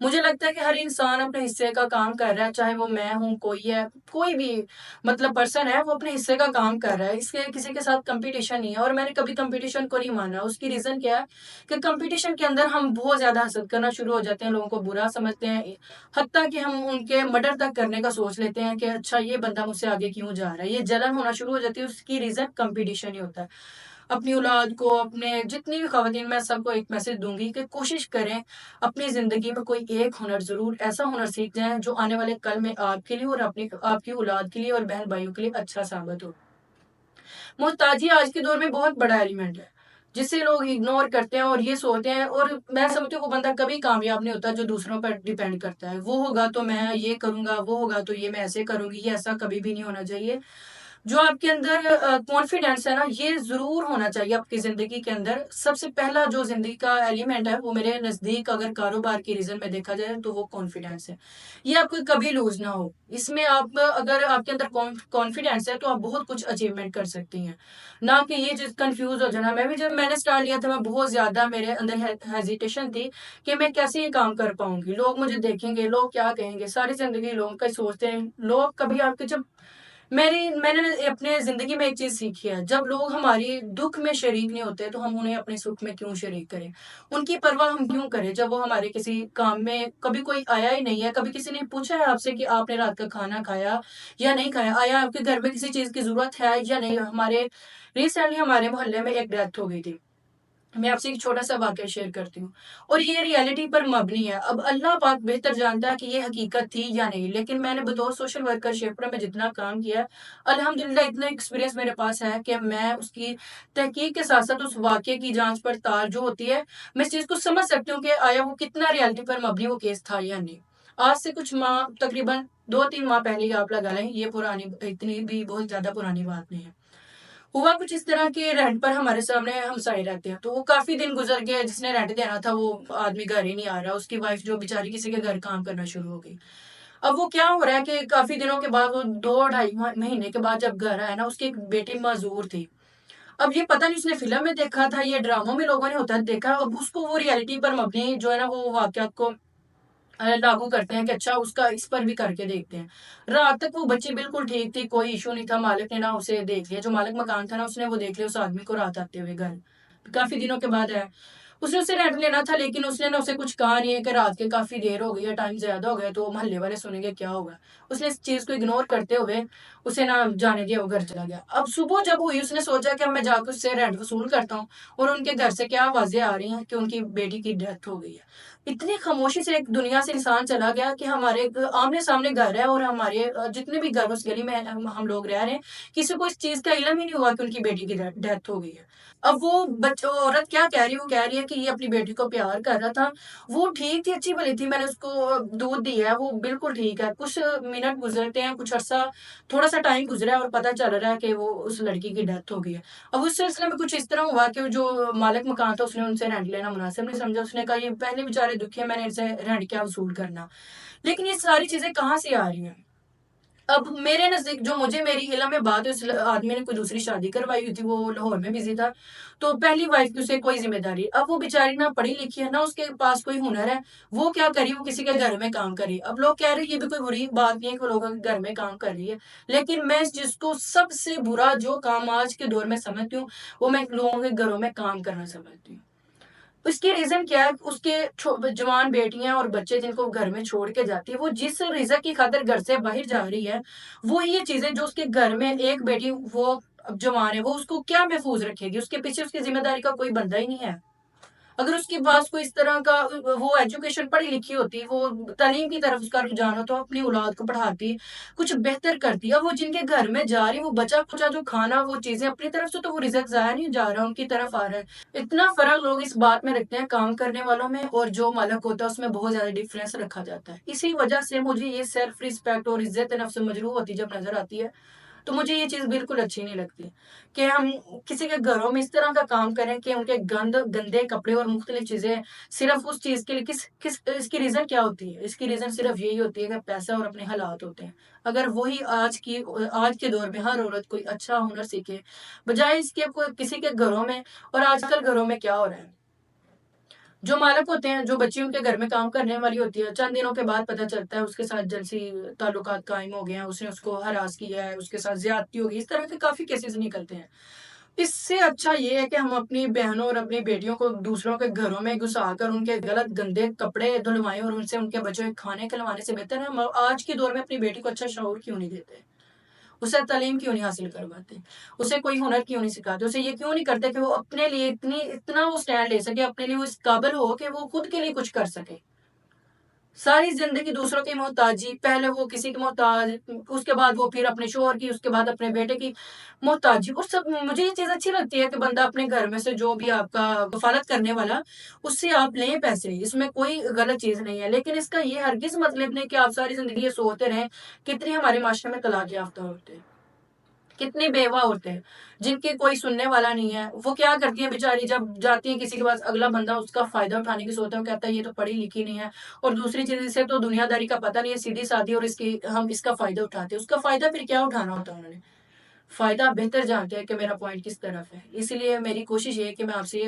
مجھے لگتا ہے کہ ہر انسان اپنے حصے کا کام کر رہا ہے، چاہے وہ میں ہوں، کوئی ہے، کوئی بھی مطلب پرسن ہے، وہ اپنے حصے کا کام کر رہا ہے، اس کے کسی کے ساتھ کمپٹیشن نہیں ہے۔ اور میں نے کبھی کمپٹیشن کو نہیں مانا۔ اس کی ریزن کیا ہے کہ کمپٹیشن کے اندر ہم بہت زیادہ حسد کرنا شروع ہو جاتے ہیں، لوگوں کو برا سمجھتے ہیں، حتیٰ کہ ہم ان کے مرڈر تک کرنے کا سوچ لیتے ہیں کہ اچھا یہ بندہ مجھ سے آگے کیوں جا رہا ہے، یہ جلن ہونا شروع ہو جاتی ہے۔ اس کی ریزن کمپٹیشن ہی ہوتا ہے۔ اپنی اولاد کو، اپنے جتنی بھی خواتین، میں سب کو ایک میسج دوں گی کہ کوشش کریں اپنی زندگی میں کوئی ایک ہنر، ضرور ایسا ہنر سیکھ جائیں جو آنے والے کل میں آپ کے لیے اور آپ کی اولاد کے لیے اور بہن بھائیوں کے لیے اچھا ثابت ہو۔ محتاجی آج کے دور میں بہت بڑا ایلیمنٹ ہے جسے لوگ اگنور کرتے ہیں اور یہ سوچتے ہیں، اور میں سمجھتی ہوں وہ بندہ کبھی کامیاب نہیں ہوتا جو دوسروں پر ڈیپینڈ کرتا ہے۔ وہ ہوگا تو میں یہ کروں گا، وہ ہوگا تو یہ میں ایسے کروں گی، یہ ایسا کبھی بھی نہیں ہونا چاہیے۔ جو آپ کے اندر کانفیڈینس ہے نا، یہ ضرور ہونا چاہیے آپ کی زندگی کے اندر۔ سب سے پہلا جو زندگی کا ایلیمنٹ ہے وہ میرے نزدیک، اگر کاروبار کی ریزن میں دیکھا جائے تو وہ کانفیڈینس ہے۔ یہ آپ کو کبھی لوز نہ ہو۔ اس میں آپ، اگر آپ کے اندر کانفیڈینس ہے تو آپ بہت کچھ اچیومنٹ کر سکتی ہیں، نہ کہ یہ چیز کنفیوز ہو جانا۔ جب میں نے اسٹارٹ لیا تھا، میں بہت زیادہ میرے اندر ہیزیٹیشن تھی کہ میں کیسے یہ کام کر پاؤں گی، لوگ مجھے دیکھیں گے، لوگ کیا کہیں گے، ساری زندگی لوگوں کا سوچتے ہیں لوگ۔ کبھی آپ کے جب میں نے اپنے زندگی میں ایک چیز سیکھی ہے، جب لوگ ہماری دکھ میں شریک نہیں ہوتے تو ہم انہیں اپنے سکھ میں کیوں شریک کریں، ان کی پرواہ ہم کیوں کریں جب وہ ہمارے کسی کام میں کبھی کوئی آیا ہی نہیں ہے۔ کبھی کسی نے پوچھا ہے آپ سے کہ آپ نے رات کا کھانا کھایا یا نہیں کھایا، آیا آپ کے گھر میں کسی چیز کی ضرورت ہے یا نہیں۔ ریسنٹلی ہمارے محلے میں ایک ڈیتھ ہو گئی تھی، میں آپ سے ایک چھوٹا سا واقعہ شیئر کرتی ہوں، اور یہ ریئلٹی پر مبنی ہے۔ اب اللہ پاک بہتر جانتا ہے کہ یہ حقیقت تھی یا نہیں، لیکن میں نے بطور سوشل ورکر شیپرا میں جتنا کام کیا ہے، الحمدللہ اتنا ایکسپیرینس میرے پاس ہے کہ میں اس کی تحقیق کے ساتھ ساتھ اس واقعے کی جانچ پڑتال جو ہوتی ہے، میں اس چیز کو سمجھ سکتی ہوں کہ آیا وہ کتنا ریئلٹی پر مبنی وہ کیس تھا یا نہیں۔ آج سے کچھ ماہ، تقریباً 2-3 ماہ پہلے آپ لگا لیں، یہ پرانی، اتنی بھی بہت زیادہ پرانی بات نہیں ہے۔ ہوا کچھ اس طرح کے، رینٹ پر ہمارے سامنے ہمسائے رہتے ہیں، تو وہ کافی دن گزر گئے، جس نے رینٹ دینا تھا وہ آدمی گھر ہی نہیں آ رہا، اس کی وائف جو بیچاری کسی کے گھر کام کرنا شروع ہو گئی۔ اب وہ کیا ہو رہا ہے کہ کافی دنوں کے بعد، وہ 2-2.5 مہینے کے بعد جب گھر آیا نا، اس کی ایک بیٹی معذور تھی۔ اب یہ پتہ نہیں اس نے فلم میں دیکھا تھا، یہ ڈراموں میں لوگوں نے ہوتا دیکھا، اب اس کو وہ ریئلٹی پر مبنی جو ہے نا وہ واقعات کو لاگو کرتے ہیں کہ اچھا اس کا اس پر بھی کر کے دیکھتے ہیں۔ رات تک وہ بچی بالکل ٹھیک تھی، کوئی ایشو نہیں تھا، مالک نے نا اسے دیکھ لیا، جو مالک مکان تھا نا اس نے وہ دیکھ لیا اس آدمی کو رات آتے ہوئے گھر، کافی دنوں کے بعد ہے۔ اس نے اسے رینٹ لینا تھا، لیکن اس نے نا اسے کچھ کہا نہیں ہے کہ رات کے کافی دیر ہو گئی ہے، ٹائم زیادہ ہو گیا تو محلے والے سنیں گے کیا ہوگا۔ اس نے اس چیز کو اگنور کرتے ہوئے اسے نہ جانے دیا، وہ گھر چلا گیا۔ اب صبح جب ہوئی، اس نے سوچا کہ اب میں جا کے اس سے رینٹ وصول کرتا ہوں، اور ان کے گھر سے کیا آوازیں آ رہی ہیں کہ ان کی بیٹی کی ڈیتھ ہو گئی ہے۔ اتنی خاموشی سے ایک دنیا سے انسان چلا گیا کہ ہمارے آمنے سامنے گھر ہے، اور ہمارے جتنے بھی گھر اس گلی میں ہم لوگ رہ رہے ہیں، کسی کو اس چیز کا علم ہی نہیں ہوا کہ ان کی بیٹی کی ڈیتھ ہو گئی ہے۔ اب وہ عورت کیا کہہ رہی ہے، وہ کہہ رہی ہے کہ یہ اپنی بیٹی کو پیار کر رہا تھا، وہ ٹھیک تھی، اچھی بھلی تھی، میں نے اس کو دودھ دیا ہے، وہ بالکل ٹھیک ہے۔ کچھ منٹ گزرتے ہیں، کچھ عرصہ، تھوڑا سا ٹائم گزرا ہے اور پتہ چل رہا ہے کہ وہ اس لڑکی کی ڈیتھ ہو گئی ہے۔ اب اس سلسلے میں کچھ اس طرح ہوا کہ جو مالک مکان تھا اس نے ان سے رینٹ لینا مناسب نہیں سمجھا، اس نے کہا یہ پہلے بیچارے دکھی ہیں، میں نے ان سے رینٹ کیا وصول کرنا۔ لیکن یہ ساری چیزیں کہاں سے آ رہی ہیں؟ اب میرے نزدیک جو میری علم میں بات ہے، اس آدمی نے کوئی دوسری شادی کروائی ہوئی تھی، وہ لاہور میں بزی تھا، تو پہلی وائف کی اسے کوئی ذمہ داری، اب وہ بیچاری نہ پڑھی لکھی ہے، نہ اس کے پاس کوئی ہنر ہے، وہ کیا کری، وہ کسی کے گھر میں کام کری۔ اب لوگ کہہ رہے ہیں یہ بھی کوئی بری بات نہیں ہے کہ لوگوں کے گھر میں کام کر رہی ہے، لیکن میں جس کو سب سے برا جو کام آج کے دور میں سمجھتی ہوں، وہ میں لوگوں کے گھروں میں کام کرنا سمجھتی ہوں۔ اس کی ریزن کیا ہے، اس کے جوان بیٹیاں اور بچے جن کو گھر میں چھوڑ کے جاتی ہے، وہ جس رزق کی خاطر گھر سے باہر جا رہی ہے، وہ یہ چیزیں جو اس کے گھر میں ایک بیٹی وہ جوان ہے، وہ اس کو کیا محفوظ رکھے گی، اس کے پیچھے اس کی ذمہ داری کا کوئی بندہ ہی نہیں ہے۔ اگر اس کے پاس کوئی اس طرح کا وہ ایجوکیشن پڑھی لکھی ہوتی، وہ تعلیم کی طرف اس کا رجحان ہو، تو اپنی اولاد کو پڑھاتی، کچھ بہتر کرتی۔ اب وہ جن کے گھر میں جا رہی، وہ بچا کچا جو کھانا، وہ چیزیں اپنی طرف سے، تو وہ رزق ضائع نہیں جا رہا، ان کی طرف آ رہا ہے۔ اتنا فرق لوگ اس بات میں رکھتے ہیں کام کرنے والوں میں، اور جو مالک ہوتا ہے اس میں بہت زیادہ ڈفرینس رکھا جاتا ہے۔ اسی وجہ سے مجھے یہ سیلف رسپیکٹ اور عزت نفس مجروح ہوتی جب نظر آتی ہے، تو مجھے یہ چیز بالکل اچھی نہیں لگتی کہ ہم کسی کے گھروں میں اس طرح کا کام کریں کہ ان کے گندے کپڑے اور مختلف چیزیں صرف اس چیز کے لیے، اس کی ریزن کیا ہوتی ہے؟ اس کی ریزن صرف یہی ہوتی ہے کہ پیسہ اور اپنے حالات ہوتے ہیں۔ اگر وہی آج کے دور میں ہر عورت کوئی اچھا ہنر سیکھے، بجائے اس کے کسی کے گھروں میں، اور آج کل گھروں میں کیا ہو رہا ہے، جو مالک ہوتے ہیں، جو بچی ان کے گھر میں کام کرنے والی ہوتی ہے، چند دنوں کے بعد پتہ چلتا ہے اس کے ساتھ جنسی تعلقات قائم ہو گئے ہیں، اس نے اس کو ہراس کیا ہے، اس کے ساتھ زیادتی ہو گئی، اس طرح کے کافی کیسز نکلتے ہیں۔ اس سے اچھا یہ ہے کہ ہم اپنی بہنوں اور اپنی بیٹیوں کو دوسروں کے گھروں میں گھسا کر ان کے غلط گندے کپڑے دھلوائیں اور ان سے ان کے بچوں کے کھانے کھلوانے سے بہتر ہے ہم آج کے دور میں اپنی بیٹی کو اچھا شعور کیوں نہیں دیتے، اسے تعلیم کیوں نہیں حاصل کرواتے، اسے کوئی ہنر کیوں نہیں سکھاتے، اسے یہ کیوں نہیں کرتے کہ وہ اپنے لیے اتنا وہ سٹینڈ لے سکے، اپنے لیے وہ اس قابل ہو کہ وہ خود کے لیے کچھ کر سکے۔ ساری زندگی دوسروں کی محتاجی، پہلے وہ کسی کی محتاج، اس کے بعد وہ پھر اپنے شوہر کی، اس کے بعد اپنے بیٹے کی محتاجی، اور سب مجھے یہ چیز اچھی لگتی ہے کہ بندہ اپنے گھر میں سے جو بھی آپ کا کفالت کرنے والا اس سے آپ لیں پیسے، اس میں کوئی غلط چیز نہیں ہے، لیکن اس کا یہ ہرگز مطلب نہیں کہ آپ ساری زندگی یہ سوچتے رہیں۔ کتنے ہمارے معاشرے میں طلاق یافتہ ہوتے ہیں، کتنے بیوہ ہوتے ہیں جن کے کوئی سننے والا نہیں ہے، وہ کیا کرتی ہیں بیچاری، جب جاتی ہیں کسی کے پاس اگلا بندہ اس کا فائدہ اٹھانے کی سوچتا ہے، وہ کہتا ہے یہ تو پڑھی لکھی نہیں ہے، اور دوسری چیز اسے تو دنیا داری کا پتہ نہیں ہے، سیدھی سادھی، اور ہم اس کا فائدہ اٹھاتے ہیں۔ اس کا فائدہ پھر کیا اٹھانا ہوتا ہے انہوں نے، فائدہ بہتر جانتے ہیں کہ میرا پوائنٹ کس طرف ہے۔ اس لیے میری کوشش یہ ہے کہ میں آپ سے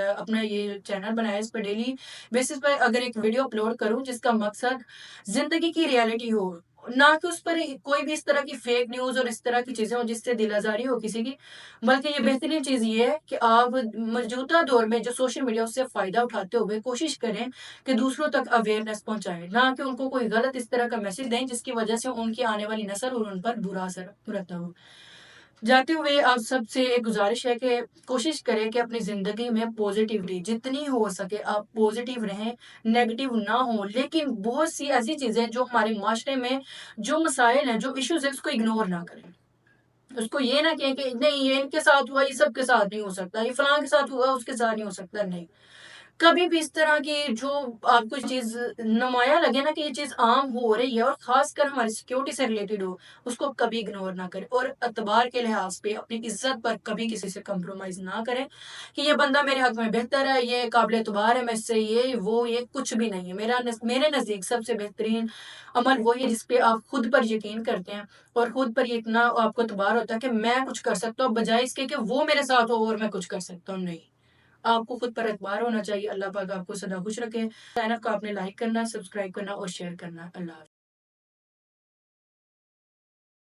اپنا یہ چینل بنایا، اس پہ ڈیلی بیسس پہ اگر ایک ویڈیو اپلوڈ کروں جس کا مقصد زندگی کی ریالٹی ہو، نہ کہ اس پر کوئی بھی اس طرح کی فیک نیوز اور اس طرح کی چیزیں ہوں جس سے دل آزاری ہو کسی کی، بلکہ یہ بہترین چیز یہ ہے کہ آپ موجودہ دور میں جو سوشل میڈیا اس سے فائدہ اٹھاتے ہوئے کوشش کریں کہ دوسروں تک اویئرنیس پہنچائیں، نہ کہ ان کو کوئی غلط اس طرح کا میسج دیں جس کی وجہ سے ان کی آنے والی نسل اور ان پر برا اثر مرتب ہو۔ جاتے ہوئے آپ سب سے ایک گزارش ہے کہ کوشش کریں کہ اپنی زندگی میں پوزیٹیولی جتنی ہو سکے آپ پوزیٹیو رہیں، نیگیٹو نہ ہوں، لیکن بہت سی ایسی چیزیں جو ہمارے معاشرے میں جو مسائل ہیں، جو ایشوز ہیں، اس کو اگنور نہ کریں۔ اس کو یہ نہ کہیں کہ نہیں یہ ان کے ساتھ ہوا، یہ سب کے ساتھ نہیں ہو سکتا، یہ فلاں کے ساتھ ہوا اس کے ساتھ نہیں ہو سکتا، نہیں۔ کبھی بھی اس طرح کی جو آپ کو چیز نمایاں لگے نا کہ یہ چیز عام ہو رہی ہے اور خاص کر ہماری سیکیورٹی سے ریلیٹڈ ہو، اس کو کبھی اگنور نہ کریں، اور اعتبار کے لحاظ پہ اپنی عزت پر کبھی کسی سے کمپرومائز نہ کریں کہ یہ بندہ میرے حق میں بہتر ہے، یہ قابل اعتبار ہے، میں اس سے یہ کچھ بھی نہیں ہے۔ میرے نزدیک سب سے بہترین عمل وہی ہے جس پہ آپ خود پر یقین کرتے ہیں اور خود پر یہ اتنا آپ کو اعتبار ہوتا ہے کہ میں کچھ کر سکتا ہوں، بجائے اس کے کہ وہ میرے ساتھ ہو اور میں کچھ کر سکتا ہوں، نہیں۔ آپ کو خود پر اعتبار ہونا چاہیے۔ اللہ پاک آپ کو سدا خوش رکھے۔ چینل کو آپ نے لائک کرنا، سبسکرائب کرنا اور شیئر کرنا۔ اللہ حافظ۔